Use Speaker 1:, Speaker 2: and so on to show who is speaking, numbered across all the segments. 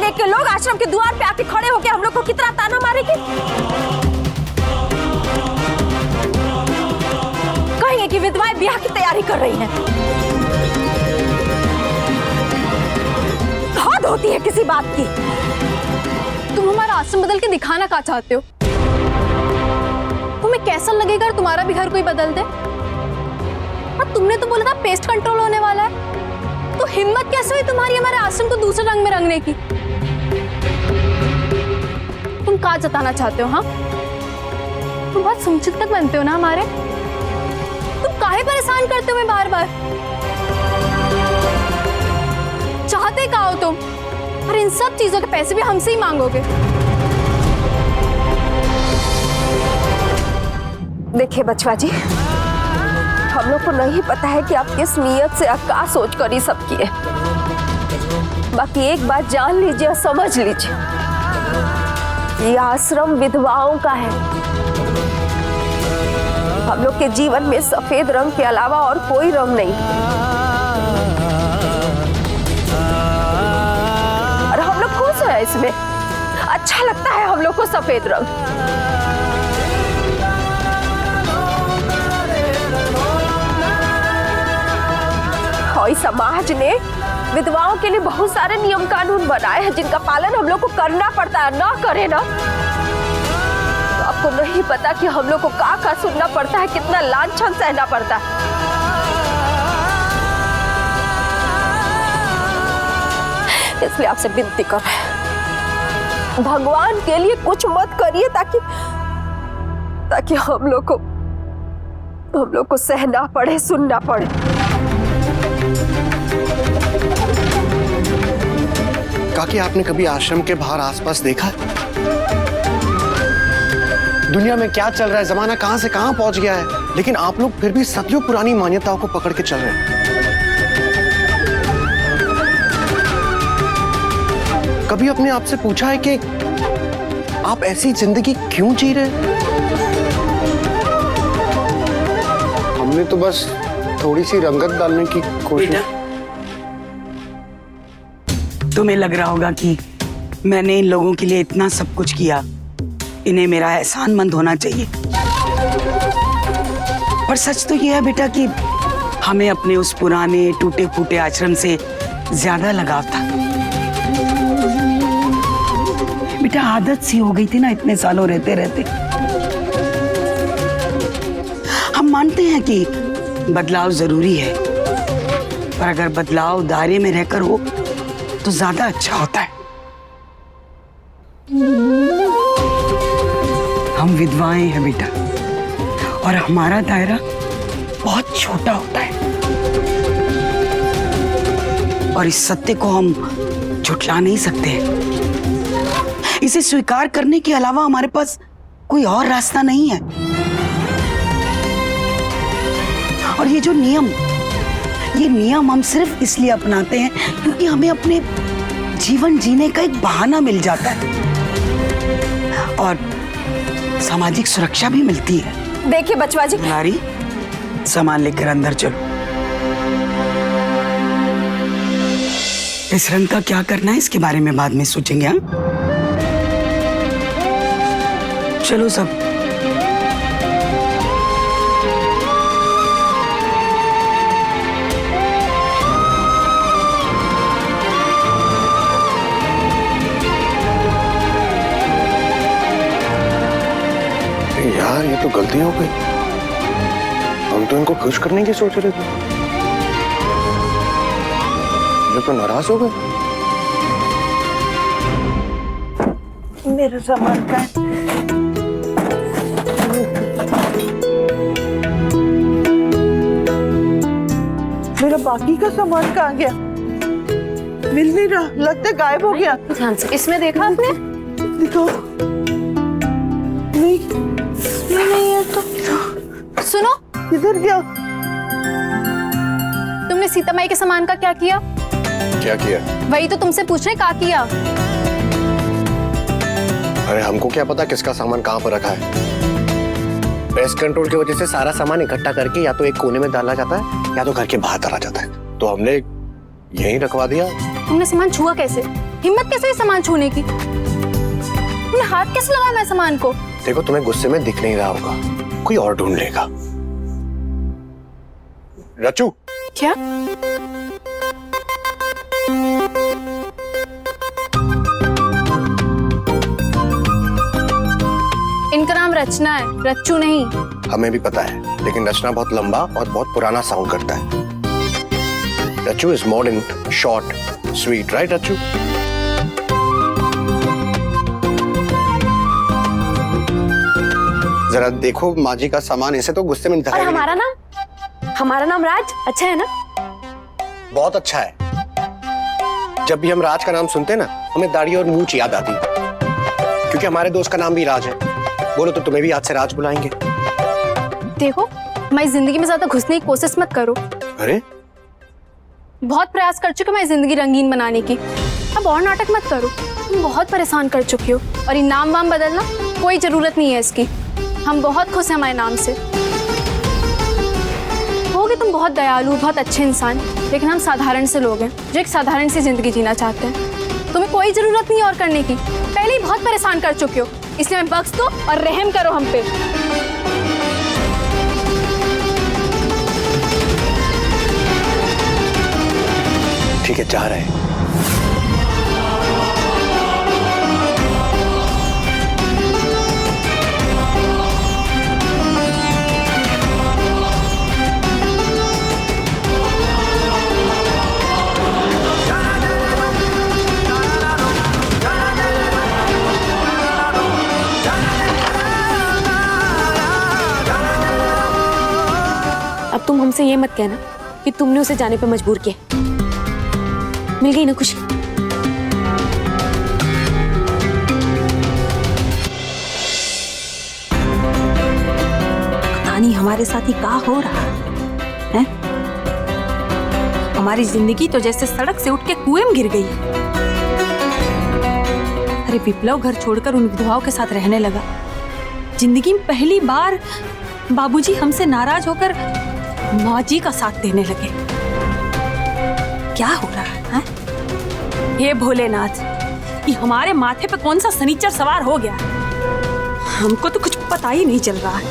Speaker 1: देख के लोग आश्रम के द्वार पे आके खड़े होके हम लोग को कितना ताना मारेंगे। कहेंगे कि विधवाएं ब्याह की तैयारी कर रही हैं। हद होती है किसी बात की।
Speaker 2: तुम हमारा आश्रम बदल के दिखाना क्या चाहते हो? तुम्हें कैसा लगेगा अगर तुम्हारा भी घर कोई बदल दे? और तुमने तो बोला था पेस्ट कंट्रोल होने वाला है, तो हिम्मत कैसे हुई तुम्हारी हमारे आश्रम को दूसरे रंग में रंगने की? तुम क्या जताना चाहते हो? हाँ, तुम बहुत संचितक बनते हो ना हमारे। तुम काहे परेशान करते हो मैं बार बार? चाहते क्या हो तुम? और इन सब चीजों के पैसे भी हमसे ही मांगोगे?
Speaker 1: देखिए बचवा जी, हम लोग को नहीं पता है कि आप किस नीयत से आप क्या सोच कर ये सब किए। बाकी एक बात जान लीजिए और समझ लीजिए, ये आश्रम विधवाओं का है। हम लोग के जीवन में सफेद रंग के अलावा और कोई रंग नहीं, और हम लोग खुश हैं इसमें। अच्छा लगता है हम लोग को सफेद रंग। और समाज ने विधवाओं के लिए बहुत सारे नियम कानून बनाए हैं जिनका पालन हम लोग को करना पड़ता है। ना करे ना तो आपको नहीं पता कि हम लोग को का सुनना पड़ता है, कितना लांछन सहना पड़ता है। इसलिए आपसे विनती कर रहे हैं, भगवान के लिए कुछ मत करिए ताकि हम लोग को सहना पड़े, सुनना पड़े।
Speaker 3: काकी, आपने कभी आश्रम के बाहर आसपास देखा? दुनिया में क्या चल रहा है, जमाना कहां से कहां पहुंच गया है, लेकिन आप लोग फिर भी सदियों पुरानी मान्यताओं को पकड़ के चल रहे हैं। कभी अपने आप से पूछा है कि आप ऐसी जिंदगी क्यों जी रहे हैं? हमने तो बस थोड़ी सी रंगत डालने की कोशिश।
Speaker 4: तुम्हें लग रहा होगा कि मैंने इन लोगों के लिए इतना सब कुछ किया, इन्हें मेरा एहसानमंद होना चाहिए। पर सच तो यह है बेटा कि हमें अपने उस पुराने टूटे फूटे आश्रम से ज्यादा लगाव था। बेटा आदत सी हो गई थी ना इतने सालों रहते रहते। हम मानते हैं कि बदलाव जरूरी है, पर अगर बदलाव दायरे में रहकर हो तो ज्यादा अच्छा होता है। हम विधवाएं हैं बेटा, और हमारा दायरा बहुत छोटा होता है, और इस सत्य को हम झुठला नहीं सकते। इसे स्वीकार करने के अलावा हमारे पास कोई और रास्ता नहीं है। और ये जो नियम हम सिर्फ इसलिए अपनाते हैं क्योंकि हमें अपने जीवन जीने का एक बहाना मिल जाता है और सामाजिक सुरक्षा भी मिलती है।
Speaker 1: देखिए बचवा जी,
Speaker 4: नारी, सामान लेकर अंदर चलो। इस रंग का क्या करना है इसके बारे में बाद में सोचेंगे। हाँ, चलो सब।
Speaker 3: यार ये तो गलती हो गई, हम तो इनको खुश करने की सोच रहे थे, ये तो नाराज हो गए।
Speaker 5: मेरा सामान का मेरा बाकी का सामान कहाँ गया? मिल नहीं रहा, लगता है गायब हो गया।
Speaker 1: ध्यान से इसमें देखा आपने?
Speaker 5: दिखाओ। नहीं
Speaker 2: नहीं तो सुनो,
Speaker 5: किधर गया?
Speaker 2: तुमने सीता माई के सामान का क्या किया?
Speaker 3: क्या किया?
Speaker 2: वही तो तुमसे पूछ रहे, क्या किया?
Speaker 3: अरे हमको क्या पता किसका सामान कहाँ पर रखा है। पेस्ट कंट्रोल की वजह से सारा सामान इकट्ठा करके या तो एक कोने में डाला जाता है या तो घर के बाहर डाला जाता है, तो हमने यहीं रखवा दिया।
Speaker 2: तुमने सामान छुआ कैसे? हिम्मत कैसे हुई सामान छूने की? तुमने हाथ कैसे लगाया मैं सामान को?
Speaker 3: देखो तुम्हें गुस्से में दिख नहीं रहा होगा, कोई और ढूंढ लेगा। रचू,
Speaker 2: क्या? इनका नाम रचना है, रच्चू नहीं।
Speaker 3: हमें भी पता है, लेकिन रचना बहुत लंबा और बहुत पुराना साउंड करता है। Rachu is modern, short, sweet, right Rachu? जरा देखो माँ जी का सामान, इसे तो गुस्से में
Speaker 1: और
Speaker 3: दिखाई
Speaker 1: हमारा नाम राज अच्छा है ना?
Speaker 3: बहुत अच्छा है। जब भी हम राज का नाम सुनते हैं ना, हमें दाढ़ी और मूंछ याद आती है, क्योंकि हमारे दोस्त का नाम भी राज है। बोलो तो तुम्हें भी आज से राज बुलाएंगे।
Speaker 2: देखो, हमारी जिंदगी में ज्यादा घुसने की कोशिश मत करो।
Speaker 3: अरे
Speaker 2: बहुत प्रयास कर चुके मैं जिंदगी रंगीन बनाने की, अब और नाटक मत करो। तुम बहुत परेशान कर चुकी हो, और ये नाम वाम बदलना कोई जरूरत नहीं है इसकी। हम बहुत खुश हैं हमारे नाम से। होगे तुम बहुत दयालु, बहुत अच्छे इंसान, लेकिन हम साधारण से लोग हैं जो एक साधारण सी जिंदगी जीना चाहते हैं। तुम्हें कोई जरूरत नहीं और करने की, पहले ही बहुत परेशान कर चुके हो, इसलिए मैं बख्श दो और रहम करो हम पे।
Speaker 3: ठीक है, जा रहे हैं।
Speaker 1: अब तुम हमसे ये मत कहना कि तुमने उसे जाने पे मजबूर किया। मिल गई ना खुशी?
Speaker 6: पता नहीं हमारे साथ ही क्या हो रहा है? हमारी जिंदगी तो जैसे सड़क से उठ के कुएं में गिर गई। अरे विप्लव घर छोड़कर उन विधवाओं के साथ रहने लगा। जिंदगी में पहली बार बाबूजी हमसे नाराज होकर माँ जी का साथ देने लगे। क्या हो रहा है? हे भोलेनाथ, ये हमारे माथे पे कौन सा शनिचर सवार हो गया? हमको तो कुछ पता ही नहीं चल रहा है।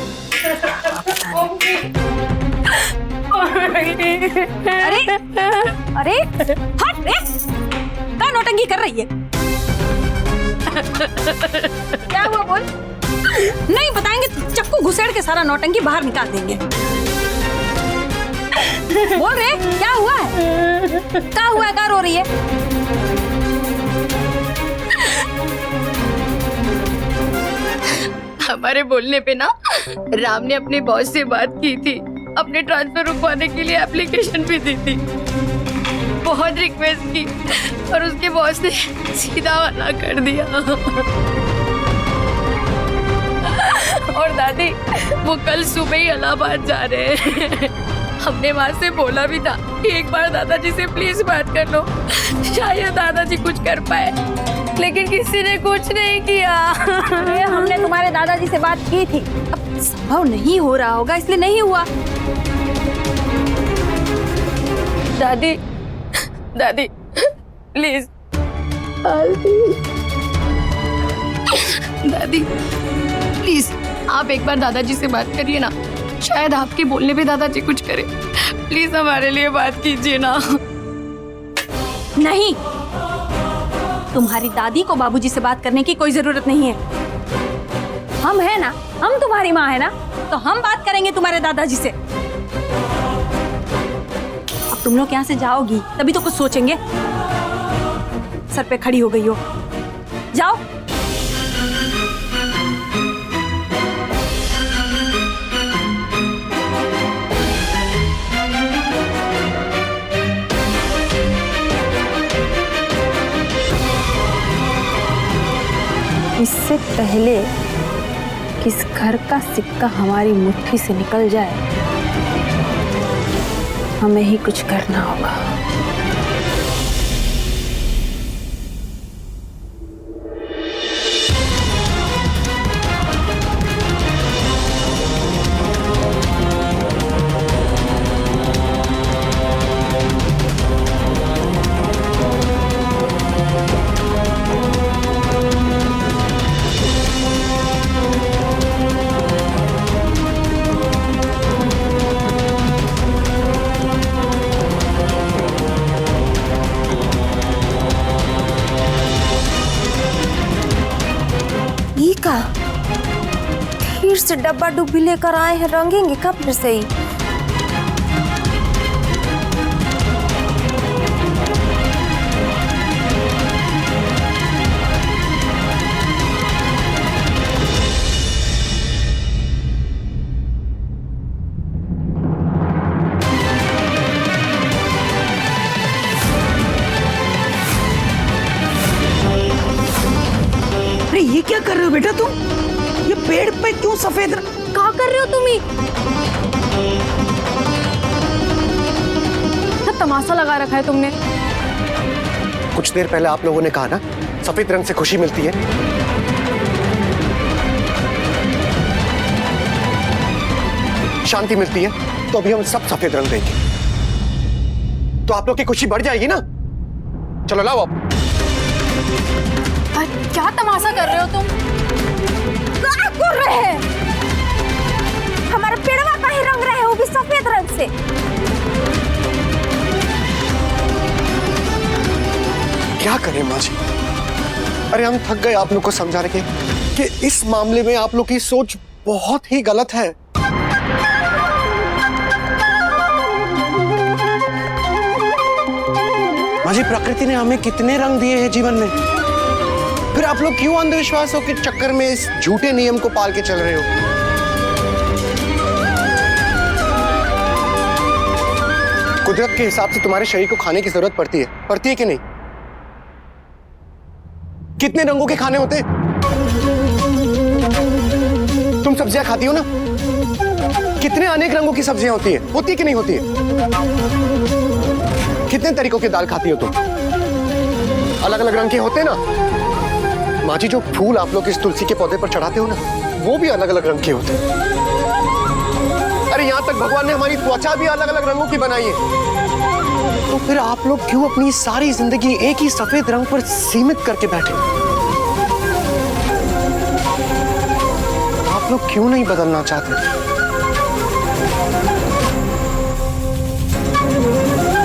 Speaker 6: अरे अरे हट रे, क्या नौटंकी कर रही है? क्या हुआ बोल? नहीं बताएंगे तो चक्कू घुसेड़ के सारा नौटंकी बाहर निकाल देंगे। बोल रे, क्या हुआ है? क्या हुआ है? क्या रो रही है?
Speaker 7: हमारे बोलने पे ना राम ने अपने बॉस से बात की थी, अपने ट्रांसफर रुकवाने के लिए एप्लीकेशन भी दी थी, बहुत रिक्वेस्ट की, और उसके बॉस ने सीधा मना कर दिया। और दादी, वो कल सुबह ही इलाहाबाद जा रहे हैं। हमने वहां से बोला भी था कि एक बार दादाजी से प्लीज बात कर लो, शायद दादाजी कुछ कर पाए, लेकिन किसी ने कुछ नहीं किया।
Speaker 6: हमने तुम्हारे दादाजी से बात की थी, अब संभव नहीं हो रहा होगा इसलिए नहीं हुआ।
Speaker 7: दादी, दादी प्लीज, दादी प्लीज आप एक बार दादाजी से बात करिए ना, शायद आपके बोलने पे दादाजी कुछ करे। प्लीज हमारे लिए बात कीजिए ना।
Speaker 6: नहीं, तुम्हारी दादी को बाबूजी से बात करने की कोई जरूरत नहीं है। हम है ना, हम तुम्हारी माँ है ना, तो हम बात करेंगे तुम्हारे दादाजी से। अब तुम लोग यहाँ से जाओगी तभी तो कुछ सोचेंगे। सर पे खड़ी हो गई हो, जाओ।
Speaker 2: इससे पहले कि इस घर का सिक्का हमारी मुट्ठी से निकल जाए, हमें ही कुछ करना होगा।
Speaker 1: से डब्बा डुब्बी लेकर आए हैं, रंगेंगे कब फिर से ही?
Speaker 4: अरे ये क्या कर रहे हो बेटा तुम? ये पेड़ पे क्यों सफेद
Speaker 2: क्या कर रहे हो तुम? क्या तमाशा लगा रखा है तुमने?
Speaker 3: कुछ देर पहले आप लोगों ने कहा ना सफेद रंग से खुशी मिलती है। शांति मिलती है, तो अभी हम सब सफेद रंग देंगे तो आप लोग की खुशी बढ़ जाएगी ना। चलो लाओ अब।
Speaker 2: क्या तमाशा कर रहे हो तुम?
Speaker 1: क्या कर रहे हैं? हमारा पेड़वा का ही रंग रहे हैं, वो भी सफेद रंग से।
Speaker 3: क्या करें माँ जी? अरे हम थक गए आप लोग को समझा रहे कि इस मामले में आप लोग की सोच बहुत ही गलत है। माँ जी, प्रकृति ने हमें कितने रंग दिए हैं जीवन में, फिर आप लोग क्यों अंधविश्वासों के चक्कर में इस झूठे नियम को पाल के चल रहे हो? कुदरत के हिसाब से तुम्हारे शरीर को खाने की जरूरत पड़ती है कि नहीं? कितने रंगों के खाने होते? तुम सब्जियां खाती हो ना, कितने अनेक रंगों की सब्जियां होती है कि नहीं होती है? कितने तरीकों की दाल खाती हो तुम? अलग अलग रंग के होते हैं ना। माँ जी, जो फूल आप लोग इस तुलसी के पौधे पर चढ़ाते हो ना, वो भी अलग अलग रंग के होते हैं। अरे यहाँ तक भगवान ने हमारी त्वचा भी अलग अलग रंगों की बनाई है। तो फिर आप लोग क्यों अपनी सारी जिंदगी एक ही सफेद रंग पर सीमित करके बैठे? आप लोग क्यों नहीं बदलना चाहते?